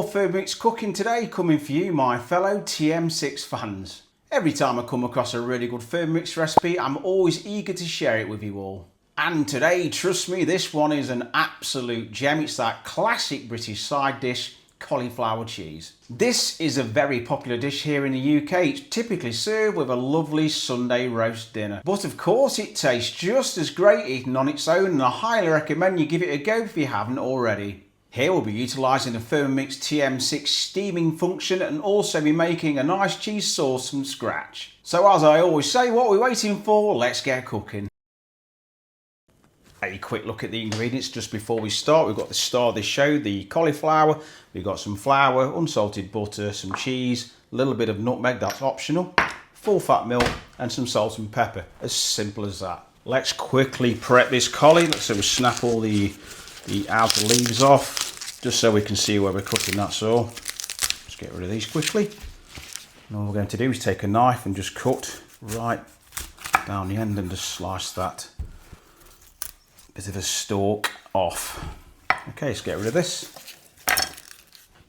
more Thermomix cooking today, coming for you, my fellow TM6 fans. Every time I come across a really good Thermomix recipe, I'm always eager to share it with you all. And today, trust me, this one is an absolute gem. It's that classic British side dish, cauliflower cheese. This is a very popular dish here in the UK. It's typically served with a lovely Sunday roast dinner. But of course it tastes just as great eaten on its own, and I highly recommend you give it a go if you haven't already. Here we'll be utilising the Thermomix TM6 steaming function and also be making a nice cheese sauce from scratch. So as I always say, what are we waiting for? Let's get cooking. A quick look at the ingredients just before we start. We've got the star of this show, the cauliflower. We've got some flour, unsalted butter, some cheese, a little bit of nutmeg, that's optional, full fat milk and some salt and pepper. As simple as that. Let's quickly prep this cauli. Let's snap all the outer leaves off just so we can see where we're cooking, that's all. Let's get rid of these quickly. And all we're going to do is take a knife and just cut right down the end and just slice that bit of a stalk off. Okay, let's get rid of this.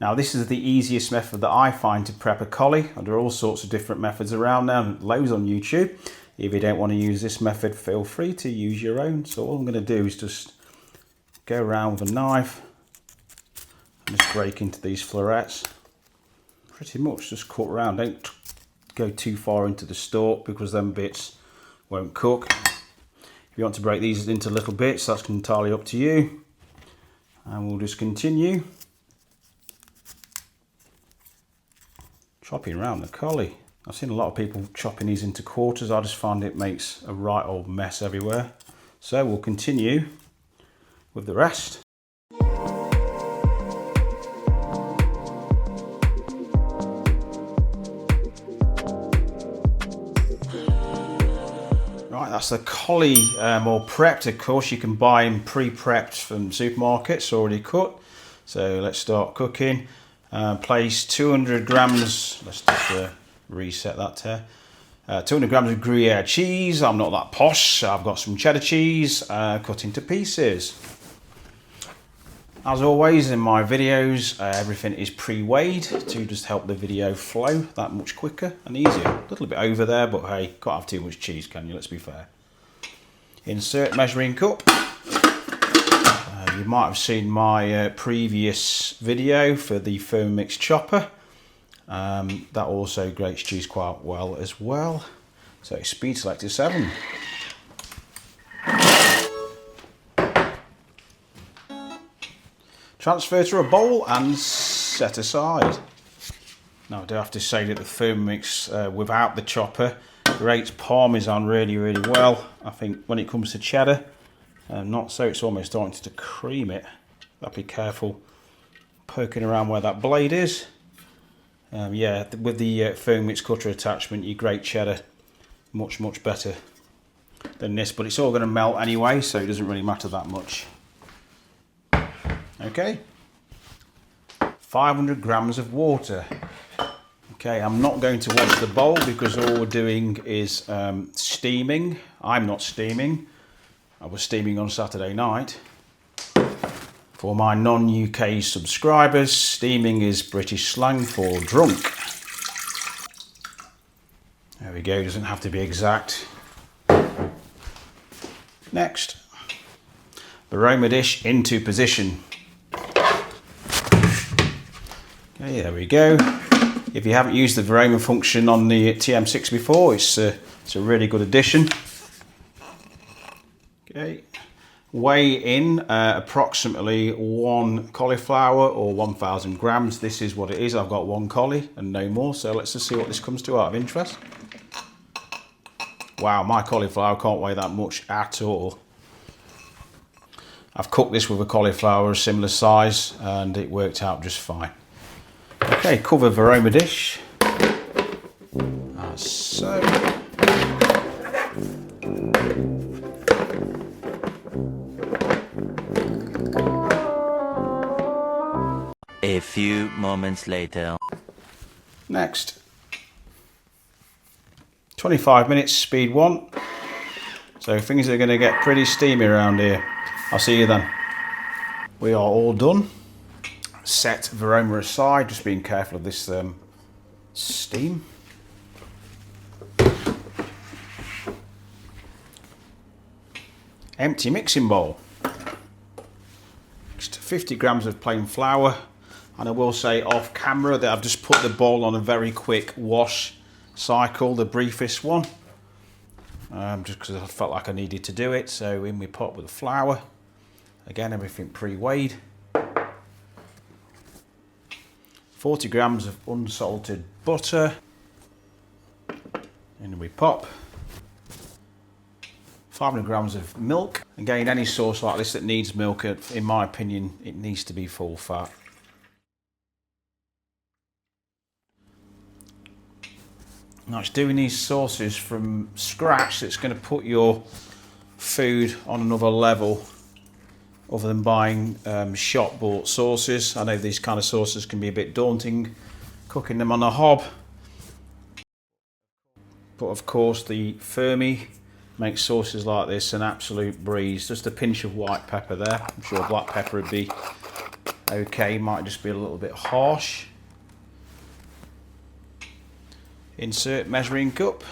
Now this is the easiest method that I find to prep a cauli. There are all sorts of different methods around now, loads on YouTube. If you don't want to use this method, feel free to use your own. So all I'm going to do is just go around with a knife and just break into these florets. Pretty much just cut around. Don't go too far into the stalk because them bits won't cook. If you want to break these into little bits, that's entirely up to you. And we'll just continue chopping around the cauli. I've seen a lot of people chopping these into quarters. I just find it makes a right old mess everywhere. So we'll continue with the rest. Right, that's the cauli all prepped. Of course, you can buy them pre-prepped from supermarkets, already cut. So let's start cooking. Place 200 grams, let's just reset that here. 200 grams of Gruyere cheese. I'm not that posh, so I've got some cheddar cheese cut into pieces. As always in my videos, everything is pre-weighed to just help the video flow that much quicker and easier. A little bit over there, but hey, can't have too much cheese, can you? Let's be fair. Insert measuring cup. You might have seen my previous video for the Thermomix chopper. That also grates cheese quite well as well. So speed selector 7. Transfer to a bowl and set aside. Now I do have to say that the Thermomix without the chopper grates Parmesan really well. I think when it comes to cheddar, not so. It's almost starting to cream it. But be careful poking around where that blade is. Yeah, with the Thermomix cutter attachment, you grate cheddar much better than this, but it's all going to melt anyway, so it doesn't really matter that much. Okay, 500 grams of water. Okay, I'm not going to wash the bowl because all we're doing is steaming. I'm not steaming. I was steaming on Saturday night. For my non-UK subscribers, steaming is British slang for drunk. There we go, doesn't have to be exact. Next, aroma dish into position. Okay, there we go. If you haven't used the aroma function on the TM6 before, it's a really good addition. Okay, weigh in approximately 1 cauliflower or 1,000 grams. This is what it is. I've got 1 cauli and no more. So let's just see what this comes to out of interest. Wow, my cauliflower can't weigh that much at all. I've cooked this with a cauliflower a similar size and it worked out just fine. Okay, cover aroma dish. As so. A few moments later. Next. 25 minutes, speed 1. So things are going to get pretty steamy around here. I'll see you then. We are all done. set Veroma aside, just being careful of this steam. Empty mixing bowl. Just 50 grams of plain flour, and I will say off camera that I've just put the bowl on a very quick wash cycle, the briefest one, just because I felt like I needed to do it. So in we pot with the flour, again everything pre-weighed. 40 grams of unsalted butter, in we pop. 500 grams of milk. Again, any sauce like this that needs milk, in my opinion, it needs to be full fat. Now, it's doing these sauces from scratch that's going to put your food on another level other than buying shop bought sauces. I know these kind of sauces can be a bit daunting cooking them on a hob, but of course the thermie makes sauces like this an absolute breeze. Just a pinch of white pepper there. I'm sure black pepper would be okay, might just be a little bit harsh. Insert measuring cup,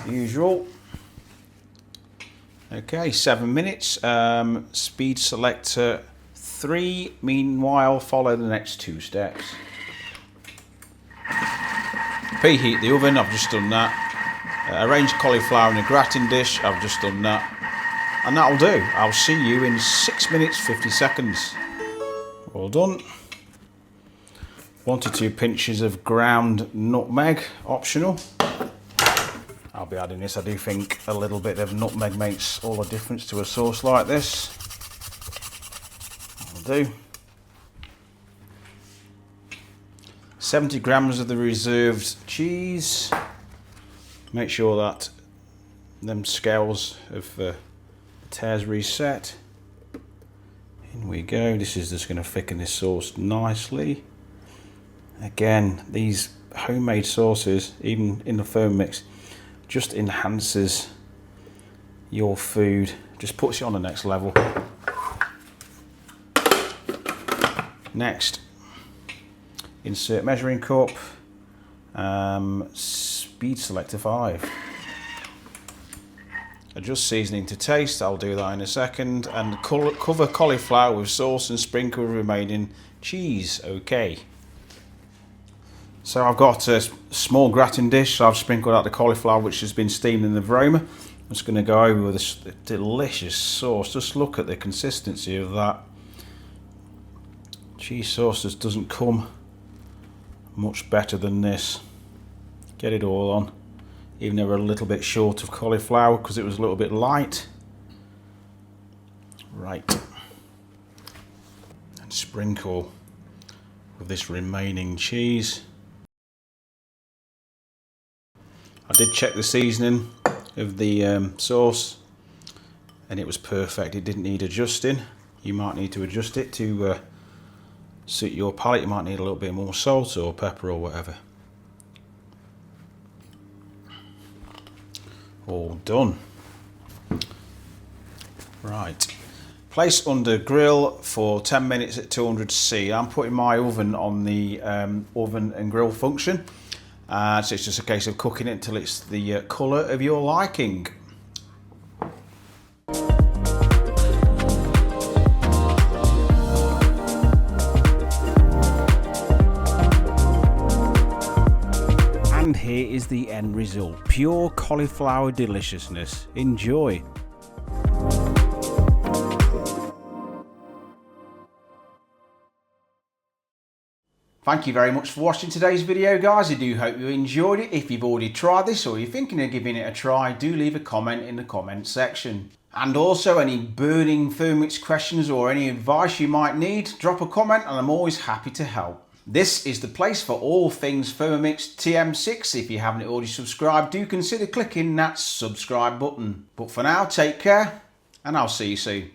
usual. Okay, 7 minutes. Speed selector 3. Meanwhile, follow the next 2 steps. Preheat the oven, I've just done that. Arrange cauliflower in a grating dish, I've just done that. And that'll do. I'll see you in 6 minutes 50 seconds. All done. 1 to 2 pinches of ground nutmeg, optional. I'll be adding this. I do think a little bit of nutmeg makes all the difference to a sauce like this. That'll do. 70 grams of the reserved cheese. Make sure that them scales of the tears reset. In we go. This is just going to thicken this sauce nicely. Again, these homemade sauces, even in the Thermomix, just enhances your food, just puts you on the next level. Next, insert measuring cup, speed selector 5. Adjust seasoning to taste, I'll do that in a second, and cover cauliflower with sauce and sprinkle remaining cheese. Okay. So I've got a small gratin dish, so I've sprinkled out the cauliflower which has been steamed in the Veroma. I'm just going to go over with this delicious sauce. Just look at the consistency of that. Cheese sauce just doesn't come much better than this. Get it all on, even though we're a little bit short of cauliflower because it was a little bit light. Right. And sprinkle with this remaining cheese. I did check the seasoning of the sauce and it was perfect. It didn't need adjusting. You might need to adjust it to suit your palate. You might need a little bit more salt or pepper or whatever. All done. Right. Place under grill for 10 minutes at 200°C. I'm putting my oven on the oven and grill function. So it's just a case of cooking it until it's the colour of your liking. And here is the end result. Pure cauliflower deliciousness. Enjoy. Thank you very much for watching today's video, guys. I do hope you enjoyed it. If you've already tried this or you're thinking of giving it a try, do leave a comment in the comment section. And also, any burning Thermomix questions or any advice you might need, drop a comment and I'm always happy to help. This is the place for all things Thermomix TM6. If you haven't already subscribed, do consider clicking that subscribe button. But for now, take care and I'll see you soon.